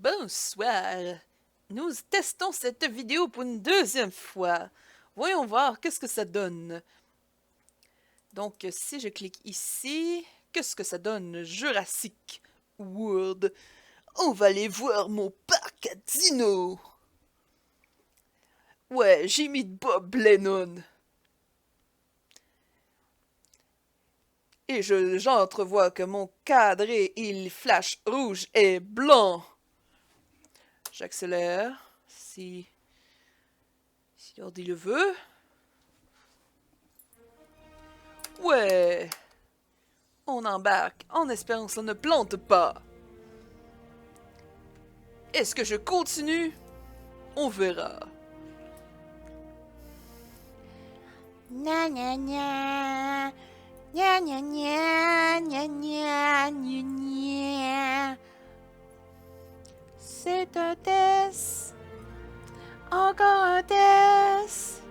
Bonsoir. Nous testons cette vidéo pour une deuxième fois. Voyons voir qu'est-ce que ça donne. Donc, si je clique ici, qu'est-ce que ça donne? Jurassic World. On va aller voir mon parc à dino. Ouais, j'ai mis Bob Lennon. Et j'entrevois que mon cadré, il flash rouge et blanc. J'accélère. Si l'ordi le veut. Ouais. On embarque en espérant que ça ne plante pas. Est-ce que je continue? On verra. Gna gna gna. Gna gna gna. Gna gna gna gna. C'est un test. Encore un test.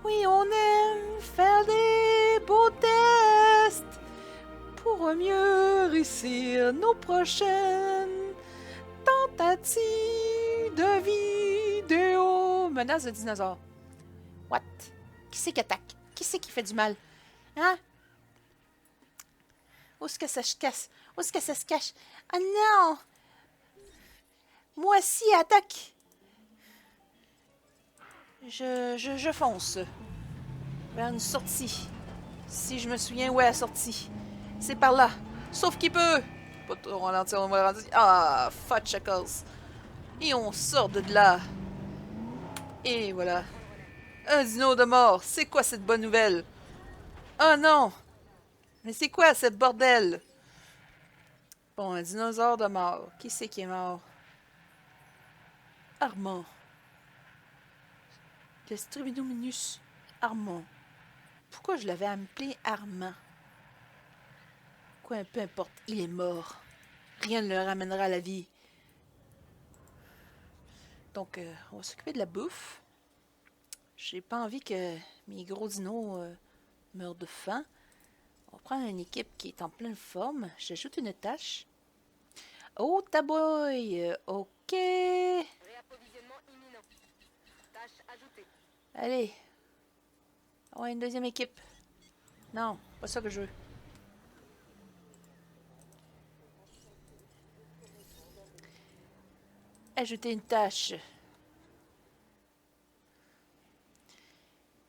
Oui, on aime faire des beaux tests pour mieux réussir nos prochaines tentatives de vidéo. Menace de dinosaures. What? Qui c'est qui attaque? Qui c'est qui fait du mal? Hein? Où est-ce que ça se casse? Où est-ce que ça se cache? Ah non! Moi aussi, attaque! Je fonce vers une sortie. Si je me souviens où est la sortie. C'est par là. Sauf qu'il peut. Pas trop ralentir, on va ralentir. Ah, fat shackles. Et on sort de là. Et voilà. Un dino de mort. C'est quoi cette bonne nouvelle? Oh non! Mais c'est quoi ce bordel? Bon, un dinosaure de mort. Qui c'est qui est mort? Armand. Le Stribinominus Armand. Pourquoi je l'avais appelé Armand? Quoi, peu importe, il est mort. Rien ne le ramènera à la vie. Donc, on va s'occuper de la bouffe. J'ai pas envie que mes gros dinos meurent de faim. On va prendre une équipe qui est en pleine forme. J'ajoute une tâche. Oh, taboy! Ok. Réapprovisionnement imminent. Tâche ajoutée. Allez. On a une deuxième équipe. Non, pas ça que je veux. Ajouter une tâche.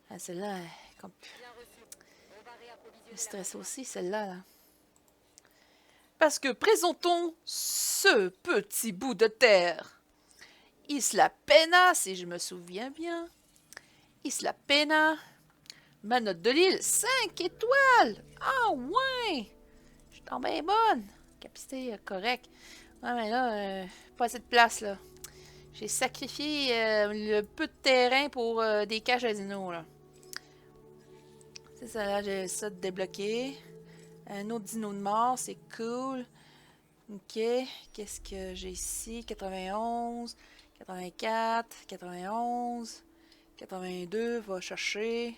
Ah, celle-là, comme... Bien reçu. On va réapprovisionner me la stresse région. aussi, celle-là. Là. Parce que présentons ce petit bout de terre. Isla Pena, si je me souviens bien. Isla Pena. Ma note de l'île, 5 étoiles. Ah ouais! Je suis tombée bien bonne. Capacité correct. Ouais, mais là, pas assez de place, là. J'ai sacrifié le peu de terrain pour des cages à dinos, là. C'est ça, là, j'ai ça de débloquer. Un autre dino de mort, c'est cool. Ok, qu'est-ce que j'ai ici? 91, 84, 91, 82, va chercher.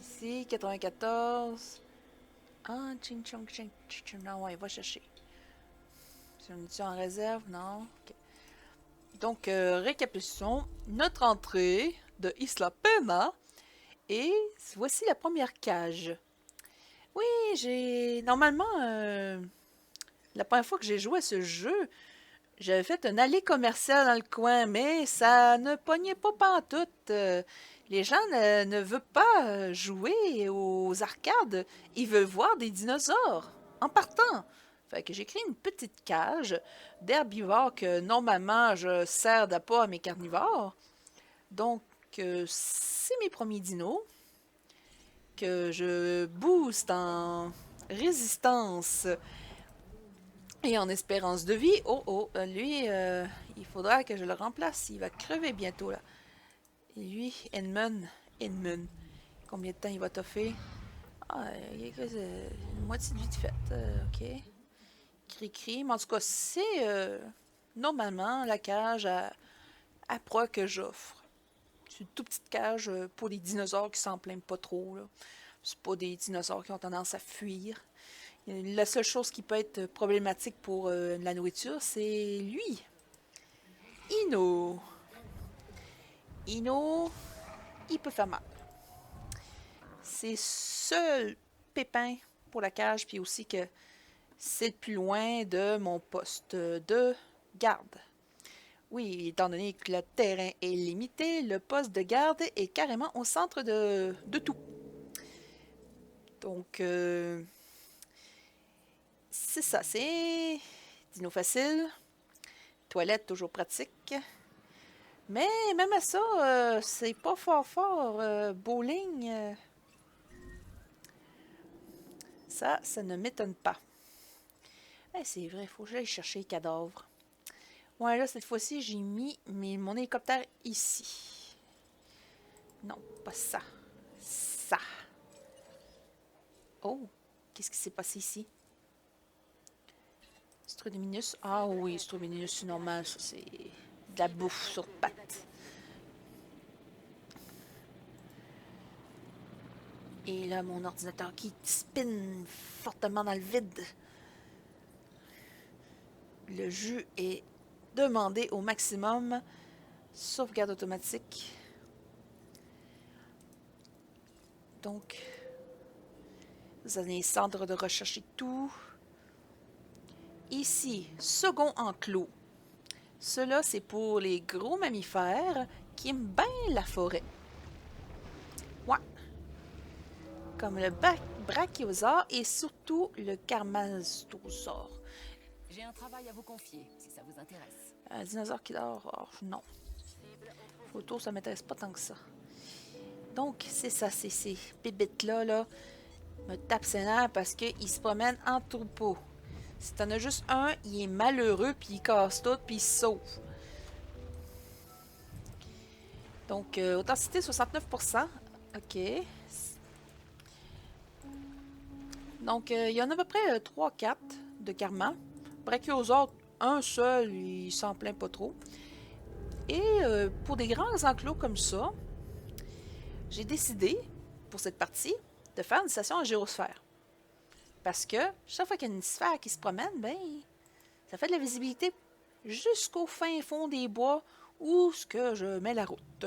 Ici, 94. Ah, ching chong ching ching. Non, ouais, va chercher. C'est une édition en réserve? Non. Ok. Donc, récapitulons notre entrée de Isla Pena. Et voici la première cage. Oui, j'ai... Normalement, la première fois que j'ai joué à ce jeu, j'avais fait une allée commerciale dans le coin, mais ça ne pognait pas pantoute. Les gens ne veulent pas jouer aux arcades. Ils veulent voir des dinosaures en partant. Fait que j'ai créé une petite cage d'herbivores que normalement je sers d'appât à mes carnivores. Donc, c'est mes premiers dinos que je booste en résistance et en espérance de vie. Oh oh, lui, il faudra que je le remplace. Il va crever bientôt là. Et lui, Edmund, combien de temps il va toffer? Ah, il y a une moitié de vie de fête. Ok. Cri-cri. Mais en tout cas, c'est normalement la cage à proie que j'offre. C'est une toute petite cage pour les dinosaures qui s'en plaignent pas trop. C'est pas des dinosaures qui ont tendance à fuir. La seule chose qui peut être problématique pour la nourriture, c'est lui. Ino. Ino, il peut faire mal. C'est seul pépin pour la cage, puis aussi que c'est le plus loin de mon poste de garde. Oui, étant donné que le terrain est limité, le poste de garde est carrément au centre de tout. Donc, c'est ça, c'est dino facile. Toilette toujours pratique. Mais même à ça, c'est pas fort. Bowling, ça ne m'étonne pas. C'est vrai, il faut que j'aille chercher les cadavres. Ouais, là, cette fois-ci, j'ai mis mon hélicoptère ici. Non, pas ça. Ça. Oh, qu'est-ce qui s'est passé ici? Strudominus. Ah oui, Strudominus, c'est normal, ça, c'est de la bouffe sur pattes. Et là, mon ordinateur qui spin fortement dans le vide. Le jeu est demandé au maximum. Sauvegarde automatique. Donc, vous avez les centres de recherche et tout. Ici, second enclos. Cela, c'est pour les gros mammifères qui aiment bien la forêt. Ouais. Comme le brachiosaure et surtout le carmastosaure. J'ai un travail à vous confier, si ça vous intéresse. Un dinosaure qui dort, oh, non. Photo, ça m'intéresse pas tant que ça. Donc, c'est ça, c'est ces bébites-là, là, me tapent ses nerfs parce qu'ils se promènent en troupeau. Si t'en as juste un, il est malheureux, puis il casse tout, puis il se sauve. Donc, authenticité 69%. OK. Donc, il y en a à peu près 3-4 de karma. Brachiosaure, un seul, il s'en plaint pas trop. Et pour des grands enclos comme ça, j'ai décidé, pour cette partie, de faire une station en gyrosphère. Parce que chaque fois qu'il y a une sphère qui se promène, ben, ça fait de la visibilité jusqu'au fin fond des bois où ce que je mets la route.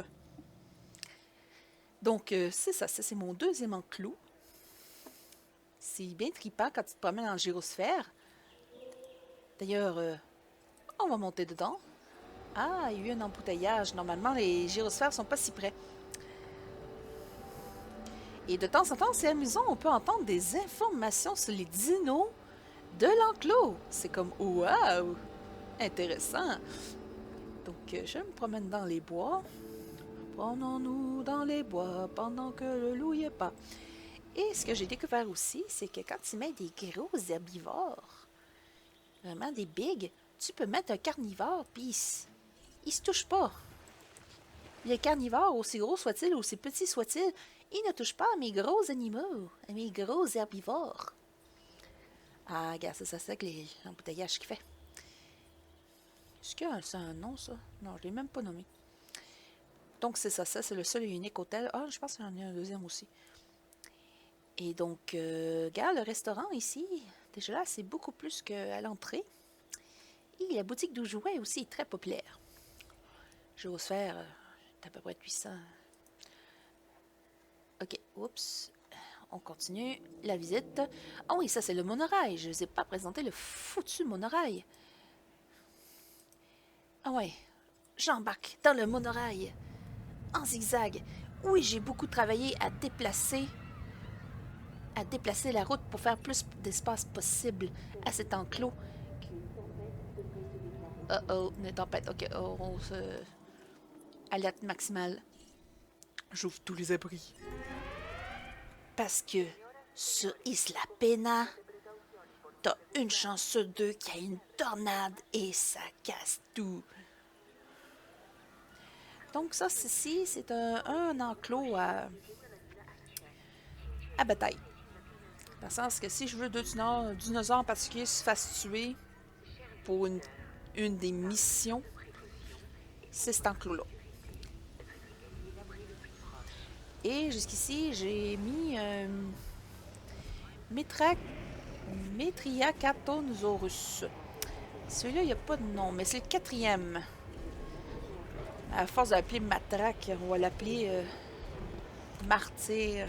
Donc, c'est ça, c'est mon deuxième enclos. C'est bien trippant quand tu te promènes en gyrosphère. D'ailleurs, on va monter dedans. Ah, il y a eu un embouteillage. Normalement, les gyrosphères sont pas si près. Et de temps en temps, c'est amusant, on peut entendre des informations sur les dinos de l'enclos. C'est comme, waouh, intéressant. Donc, je me promène dans les bois. Promenons-nous dans les bois pendant que le loup y est pas. Et ce que j'ai découvert aussi, c'est que quand tu mets des gros herbivores, vraiment des bigs, tu peux mettre un carnivore, puis il se touche pas. Les carnivores, aussi gros soit-il, aussi petits soit-il, ils ne touchent pas à mes gros animaux, à mes gros herbivores. Ah, regarde, c'est ça avec l'embouteillage qu'il fait. Est-ce que c'est un nom, ça? Non, je ne l'ai même pas nommé. Donc, c'est ça, c'est le seul et unique hôtel. Ah, je pense qu'il y en a un deuxième aussi. Et donc, regarde, le restaurant ici, déjà là, c'est beaucoup plus qu'à l'entrée. Et la boutique de jouets aussi est très populaire. Gyrosphère, à peu près 800. Ok, oups. On continue la visite. Ah oui, ça c'est le monorail. Je ne vous ai pas présenté le foutu monorail. Ah ouais, j'embarque dans le monorail. En zigzag. Oui, j'ai beaucoup travaillé à déplacer la route pour faire plus d'espace possible à cet enclos. Une tempête. Ok, on se... Alerte maximale. J'ouvre tous les abris. Parce que sur Isla Pena, t'as une chance sur deux qu'il y a une tornade et ça casse tout. Donc ça, ceci, c'est un enclos à bataille. Dans le sens que si je veux deux dinosaures en particulier se fassent tuer pour une des missions, c'est cet enclos-là. Et jusqu'ici, j'ai mis mes tracks Metriacathosaurus. Celui-là, il n'y a pas de nom, mais c'est le quatrième. À force de l'appeler Matraque, on va l'appeler Martyr.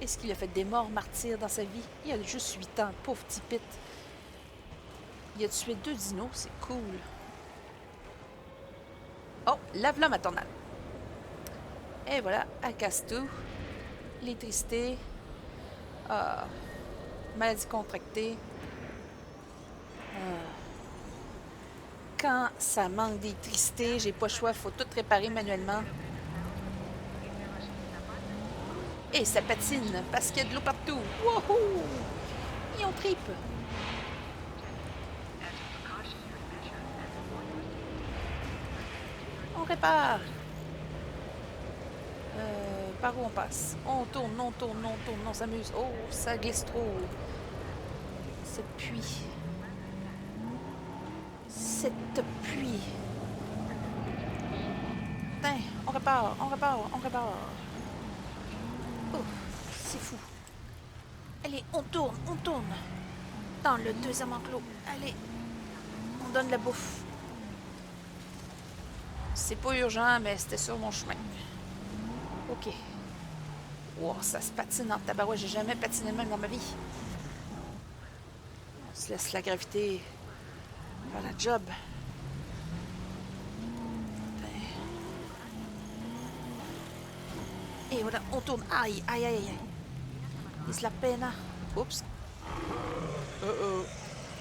Est-ce qu'il a fait des morts martyrs dans sa vie? Il a juste 8 ans, pauvre petit pit. Il a tué 2 dinos, c'est cool. Oh, lave-la ma tornade. Et voilà, elle casse tout. L'électricité. Ah, maladie contractée. Ah. Quand ça manque d'électricité, j'ai pas le choix, faut tout réparer manuellement. Et ça patine parce qu'il y a de l'eau partout. Wouhou! Ils ont tripe. On répare. Par où on passe? On tourne, on tourne, on tourne, on s'amuse. Oh, ça glisse trop. Cette pluie. Cette pluie. Putain, on répare, on répare, on répare. Oh, c'est fou. Allez, on tourne, on tourne. Dans le deuxième enclos. Allez, on donne la bouffe. C'est pas urgent, mais c'était sur mon chemin. Ok. Wow, ça se patine en tabarouette. J'ai jamais patiné de même dans ma vie. On se laisse la gravité faire la job. Et voilà, on tourne. Aïe, aïe, aïe, aïe. Il se la peine. Oups.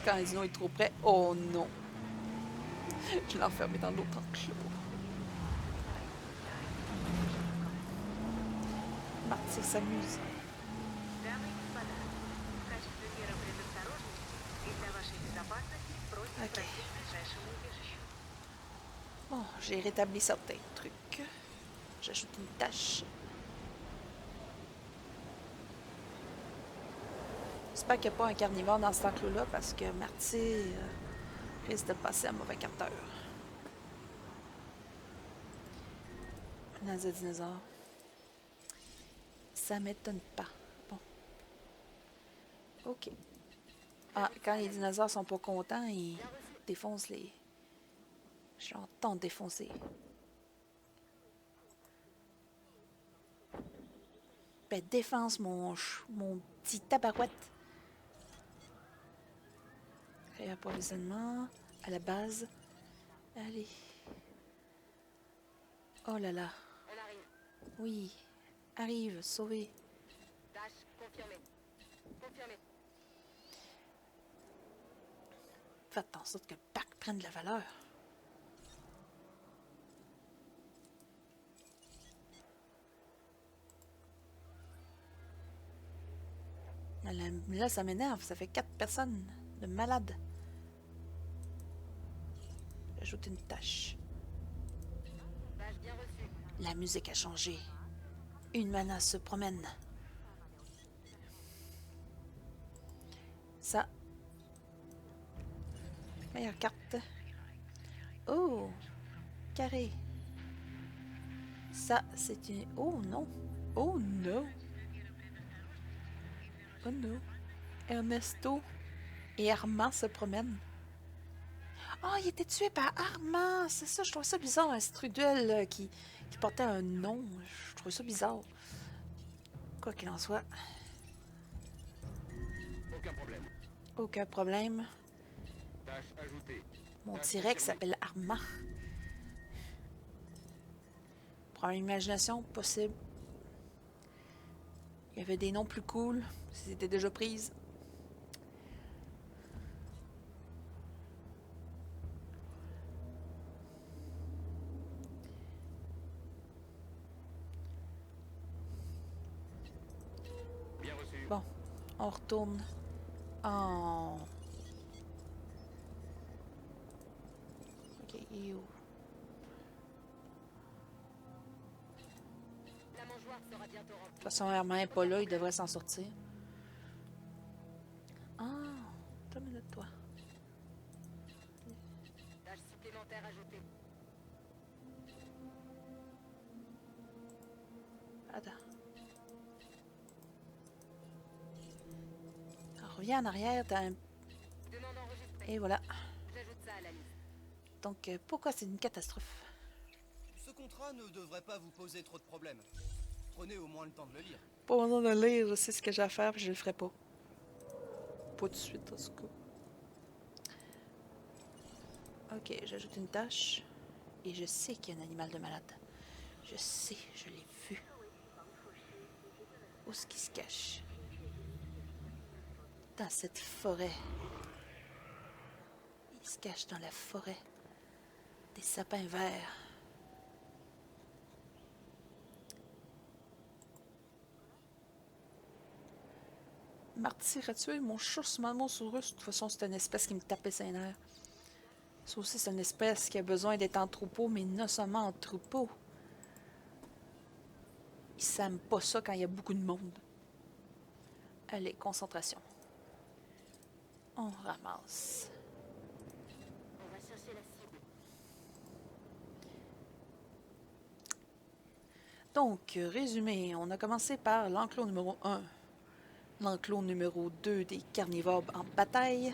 Quand les dinos est trop près. Oh non. Je l'ai enfermé dans l'autre enclos. Martyr s'amuse. Ok. Bon, j'ai rétabli certains trucs. J'ajoute une tâche. J'espère qu'il n'y a pas un carnivore dans cet enclos-là parce que Martyr risque de passer un mauvais capteur. Dans un dinosaure. Ça m'étonne pas. Bon. Ok. Ah, quand les dinosaures sont pas contents, ils défoncent les... J'entends défoncer. Ben, défonce mon petit tabarouette. Réapprovisionnement à la base. Allez. Oh là là. On arrive. Oui. Arrive, sauvé. Tâche confirmée. Confirmée. Faites en sorte que le parc prenne de la valeur. Là, ça m'énerve. Ça fait 4 personnes de malades. J'ajoute une tâche. Tâche bien reçue. La musique a changé. Une menace se promène. Ça. Meilleure carte. Oh! Carré. Ça, c'est une... Oh non! Oh non! Oh non! Ernesto et Armand se promènent. Oh, il était tué par Armand! C'est ça, je trouve ça bizarre, un Strudel qui portait un nom. Je trouve ça bizarre. Quoi qu'il en soit. Aucun problème. Aucun problème. Tâche ajoutée. Mon T-Rex s'appelle Armand. Problème d'imagination, possible. Il y avait des noms plus cool, si c'était déjà prise. Bien reçu. Bon, on retourne en... Ok, il est où? La mangeoire sera bientôt remplie. De toute façon, Armand n'est pas là, il devrait s'en sortir. Ah, t'as une minute, toi. Tâche supplémentaire ajoutée. Attends. reviens en arrière, t'as un... Demande enregistrée. Et voilà. J'ajoute ça à la liste. Donc, pourquoi c'est une catastrophe? Ce contrat ne devrait pas vous poser trop de problèmes. Prenez au moins le temps de le lire. Pas besoin de le lire, je sais ce que j'ai à faire, puis je le ferai pas. Pas tout de suite, en tout cas. Ok, j'ajoute une tâche. Et je sais qu'il y a un animal de malade. Je sais, je l'ai vu. Où est-ce qu'il se cache? Dans cette forêt. Il se cache dans la forêt. Des sapins verts. Martyr a tué mon chat sur ma mousseurus. De toute façon, c'est une espèce qui me tapait ses nerfs. Ça aussi, c'est une espèce qui a besoin d'être en troupeau, mais non seulement en troupeau. Ils s'aiment pas ça quand il y a beaucoup de monde. Allez, concentration. On ramasse. On va chercher la cible. Donc, résumé, on a commencé par l'enclos numéro 1, l'enclos numéro 2 des carnivores en bataille,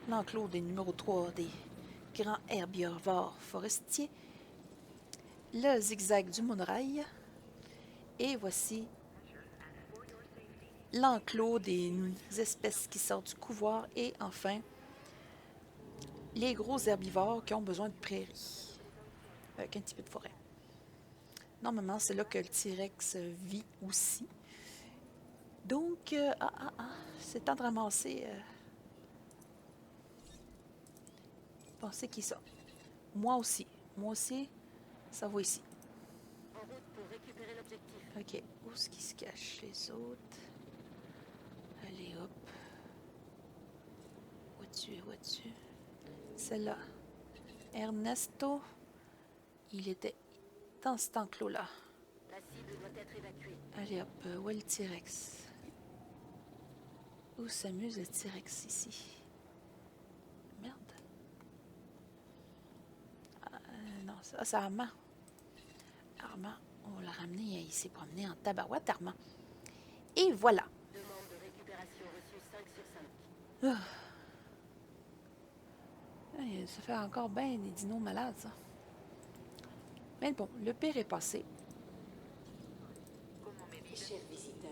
l'enclos des numéro 3 des grands herbivores forestiers, le zigzag du monorail, et voici l'enclos des espèces qui sortent du couloir, et enfin, les gros herbivores qui ont besoin de prairies, avec un petit peu de forêt. Normalement, c'est là que le T-Rex vit aussi. Donc, c'est temps de ramasser... Bon, c'est qui ça? Moi aussi. Moi aussi, ça va ici. En route pour récupérer l'objectif. Ok, où est-ce qu'ils se cachent les autres? Allez, hop. Où es-tu? Celle-là. Ernesto, il était dans cet enclos-là. La cible doit être évacuée. Allez hop, où est le T-Rex? Où s'amuse le T-Rex ici? Merde. Non, ça c'est Armand. Armand, on l'a ramené, il s'est promené en tabarouette, Armand. Et voilà. Demande de récupération reçue 5 sur 5. Ça fait encore bien des dinos malades, ça. Mais bon, le pire est passé. Cher visiteur,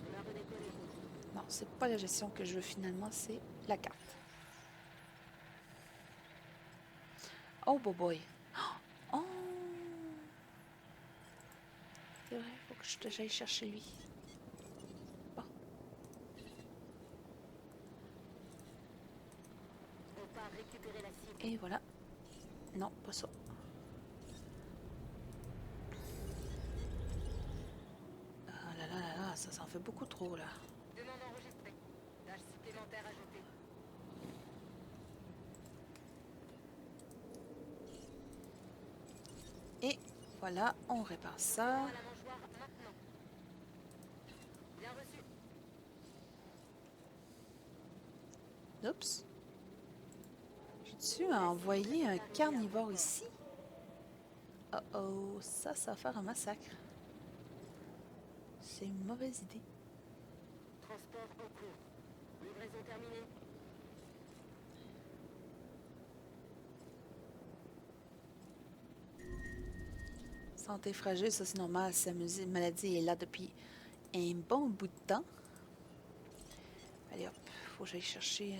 On a redécollé. Non, c'est pas la gestion que je veux finalement, c'est la carte. Oh, boy. Oh! C'est vrai, faut que j'aille chercher lui. Bon. On part récupérer la cible. Et voilà. Non, pas ça. Ah là là là là, ça s'en fait beaucoup trop, là. Demande enregistrée. Tâche supplémentaire ajoutée. Et voilà, on répare ça. À la mangeoire maintenant. Bien reçu. Oups. J'ai-tu envoyé un carnivore ici? Oh oh, ça va faire un massacre. C'est une mauvaise idée. Transport en cours. Livraison terminée. Santé fragile, ça c'est normal. Sa maladie est là depuis un bon bout de temps. Allez hop, faut que j'aille chercher...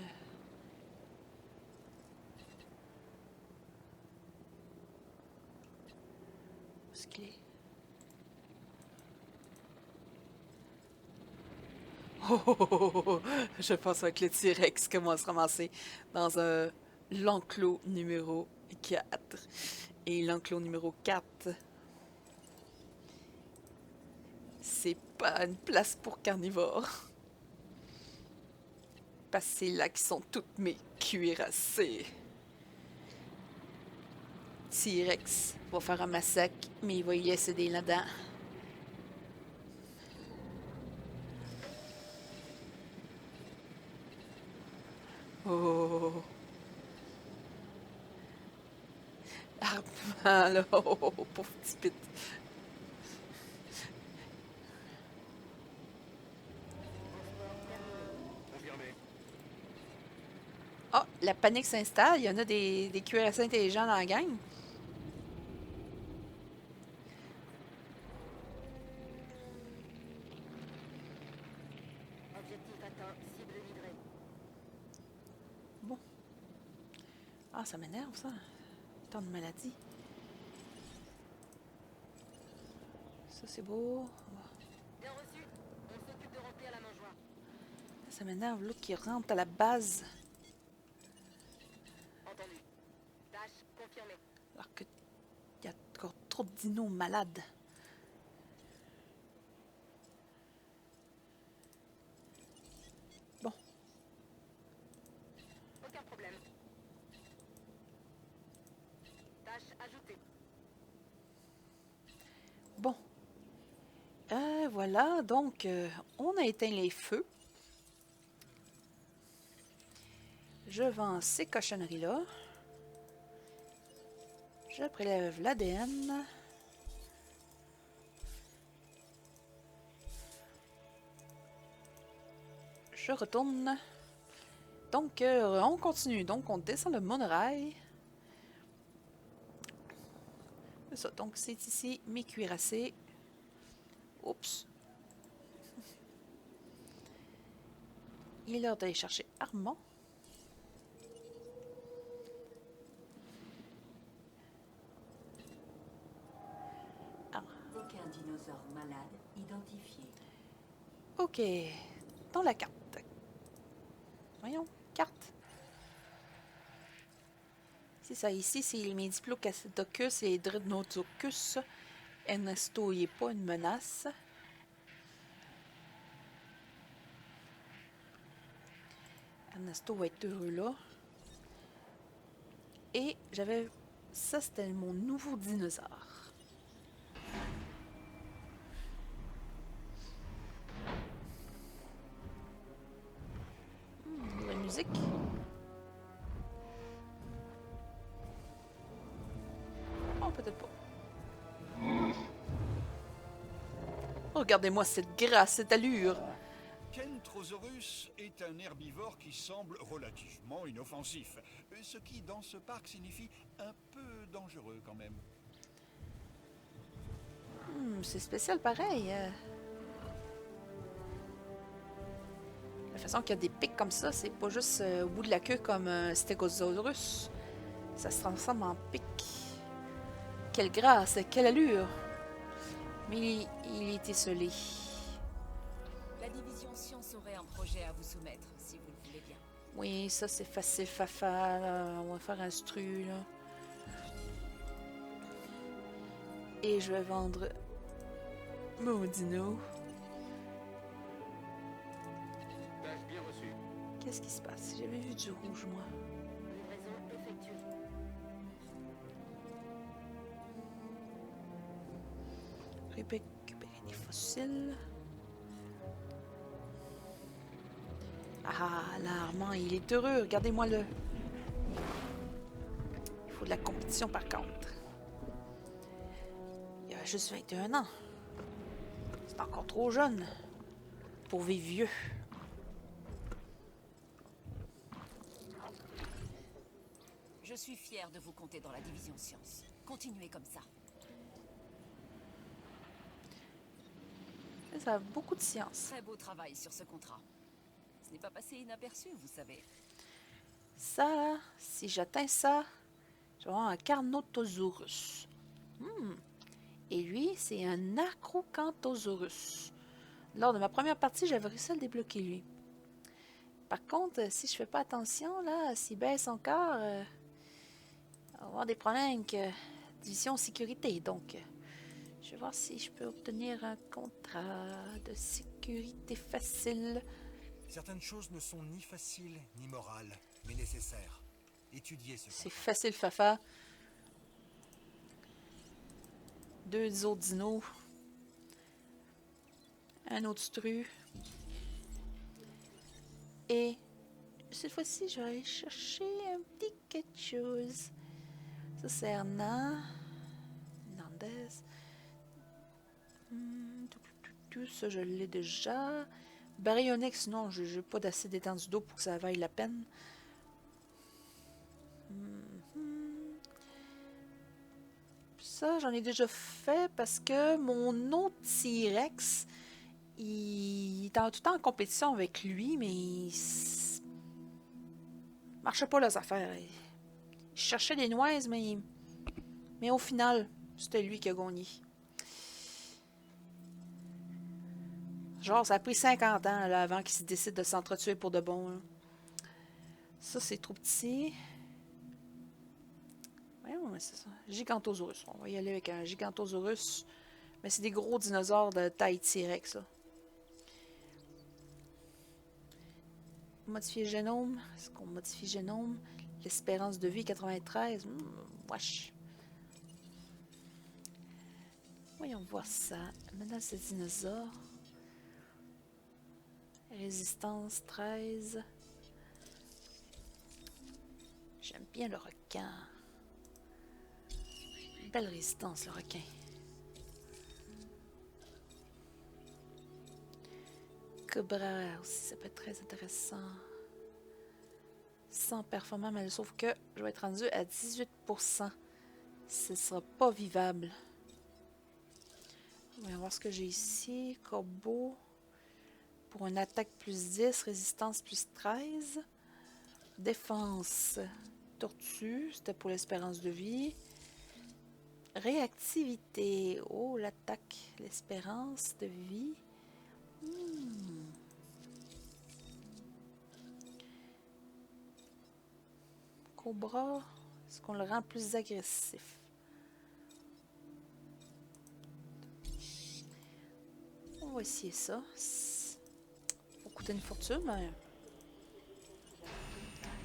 Où est-ce qu'il est? Oh, je pense que le T-Rex commence à se ramasser dans l'enclos numéro 4. Et l'enclos numéro 4, c'est pas une place pour carnivores. Parce que c'est là qu'ils sont toutes mes cuirassés. T-Rex va faire un massacre, mais il va y laisser des là-dedans. Oh! Armand, là! Oh, pauvre petit pit! Ah, la panique s'installe. Il y en a des cuirassés intelligents dans la gang. Objectif atteint, cible livrée. Bon. Ah, ça m'énerve, ça. Tant de maladies. Ça, c'est beau. Bien reçu. On s'occupe de remplir la mangeoire. Ça m'énerve, l'autre qui rentre à la base. Entendu. Tâche confirmée. Alors que il y a encore trop de dinos malades. Bon. Aucun problème. Tâche ajoutée. Bon. Voilà, donc on a éteint les feux. Je vends ces cochonneries-là. Je prélève l'ADN. Je retourne. Donc, on continue. Donc, on descend le monorail. C'est ça. Donc, c'est ici mes cuirassés. Oups. Il est l'heure d'aller chercher Armand. Aucun dinosaure malade identifié. Ok. Dans la carte. Voyons, carte. C'est ça, ici, c'est les Diplocus et les Dreadnoughtocus. Ernesto, il n'est pas une menace. Ernesto va être heureux là. Et j'avais... Ça, c'était mon nouveau dinosaure. Nouvelle musique. Oh, peut-être pas. Oh, regardez-moi cette grâce, cette allure. Kentrosaurus est un herbivore qui semble relativement inoffensif, ce qui dans ce parc signifie un peu dangereux quand même. C'est spécial pareil. La façon qu'il y a des pics comme ça, c'est pas juste au bout de la queue comme un Stegosaurus. Ça se transforme en pic. Quelle grâce, quelle allure. Mais il est esselé. La division Science aurait un projet à vous soumettre, si vous le voulez bien. Oui, ça c'est facile, Fafa. Là. On va faire un stru, là. Et je vais vendre mon dino. Tâche bien reçue. Qu'est-ce qui se passe? J'avais vu du rouge, moi. Livraison effectuée. Récupérer des fossiles. Ah, là, Armand, il est heureux. Regardez-moi-le. Il faut de la compétition, par contre. Il a juste 21 ans. C'est encore trop jeune pour vivre vieux. Je suis fière de vous compter dans la division Science. Continuez comme ça. Ça a beaucoup de science. Très beau travail sur ce contrat. Ce n'est pas passé inaperçu, vous savez. Ça, là, si j'atteins ça, je vais avoir un Carnotaurus. Et lui, c'est un Acrocanthosaurus. Lors de ma première partie, j'avais réussi à le débloquer, lui. Par contre, si je fais pas attention, là, s'il baisse encore, on va avoir des problèmes avec division sécurité. Donc, je vais voir si je peux obtenir un contrat de sécurité facile. Certaines choses ne sont ni faciles ni morales, mais nécessaires. Étudiez ce C'est facile, Fafa. 2 autres dinos. Un autre stru. Et cette fois-ci, je vais aller chercher un petit quelque chose. Ça, c'est Hernan. Hernandez. Tout ça, je l'ai déjà. Baryonyx, non, je n'ai pas d'assez d'étendue d'eau pour que ça vaille la peine. Ça, j'en ai déjà fait parce que mon autre T-Rex, il était tout le temps en compétition avec lui, mais il marchait pas leurs affaires. Il cherchait des noises, mais au final, c'était lui qui a gagné. Genre, ça a pris 50 ans là, avant qu'il se décide de s'entretuer pour de bon. Là. Ça, c'est trop petit. Voyons, mais c'est ça. Gigantosaurus. On va y aller avec un Gigantosaurus. Mais c'est des gros dinosaures de taille T-Rex, là. Modifier génome. Est-ce qu'on modifie génome? L'espérance de vie, 93. Wesh. Voyons voir ça. Maintenant, c'est dinosaure. Résistance, 13. J'aime bien le requin. Belle résistance, le requin. Cobra aussi, ça peut être très intéressant. 100 performant, mais sauf que je vais être rendu à 18%. Ce ne sera pas vivable. On va voir ce que j'ai ici. Corbeau. Pour une attaque plus 10, résistance plus 13. Défense. Tortue, c'était pour l'espérance de vie. Réactivité. Oh, l'attaque, l'espérance de vie. Cobra, est-ce qu'on le rend plus agressif? On va essayer ça. Ça va coûter une fortune, mais...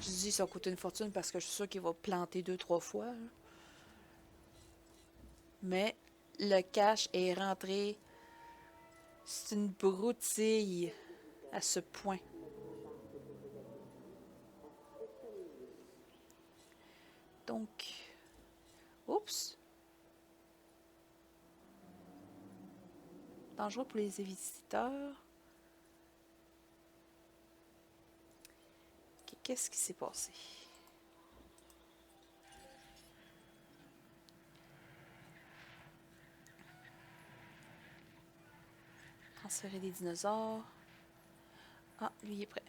Je dis ça va coûter une fortune parce que je suis sûre qu'il va planter 2-3 fois. Là. Mais le cash est rentré. C'est une broutille à ce point. Donc, oups. Dangereux pour les visiteurs. Qu'est-ce qui s'est passé? Transférer des dinosaures. Ah, lui il est prêt.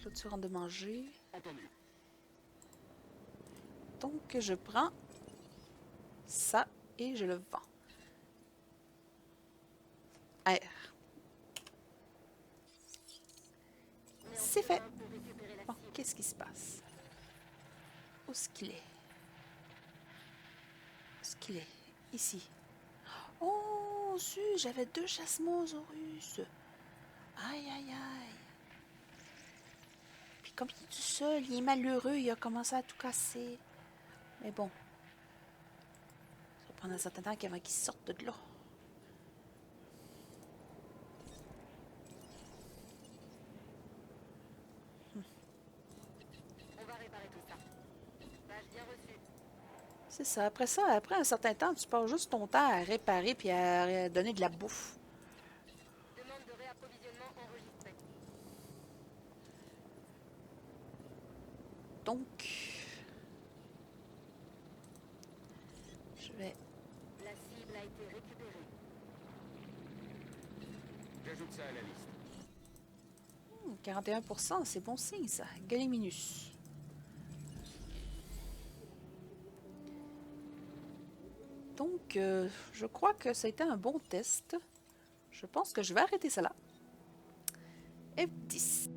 Clôture en de manger. Entendu. Donc, je prends ça et je le vends. R. C'est fait. Bon, qu'est-ce qui se passe? Où est-ce qu'il est? Où est-ce qu'il est? Ici. Oh, zut, j'avais 2 Chasmosaurus. Aïe, aïe, aïe. Puis comme il est tout seul, il est malheureux, il a commencé à tout casser. Mais bon. Ça va prendre un certain temps avant qu'il sorte de là. On va réparer tout ça. Page bien reçue. C'est ça. Après ça, après un certain temps, tu passes juste ton temps à réparer puis à donner de la bouffe. Demande de réapprovisionnement enregistrée. Donc, je vais... La cible a été récupérée. J'ajoute ça à la liste. 41%, c'est bon signe ça. Gallimimus. Donc, je crois que ça a été un bon test. Je pense que je vais arrêter ça là. F10.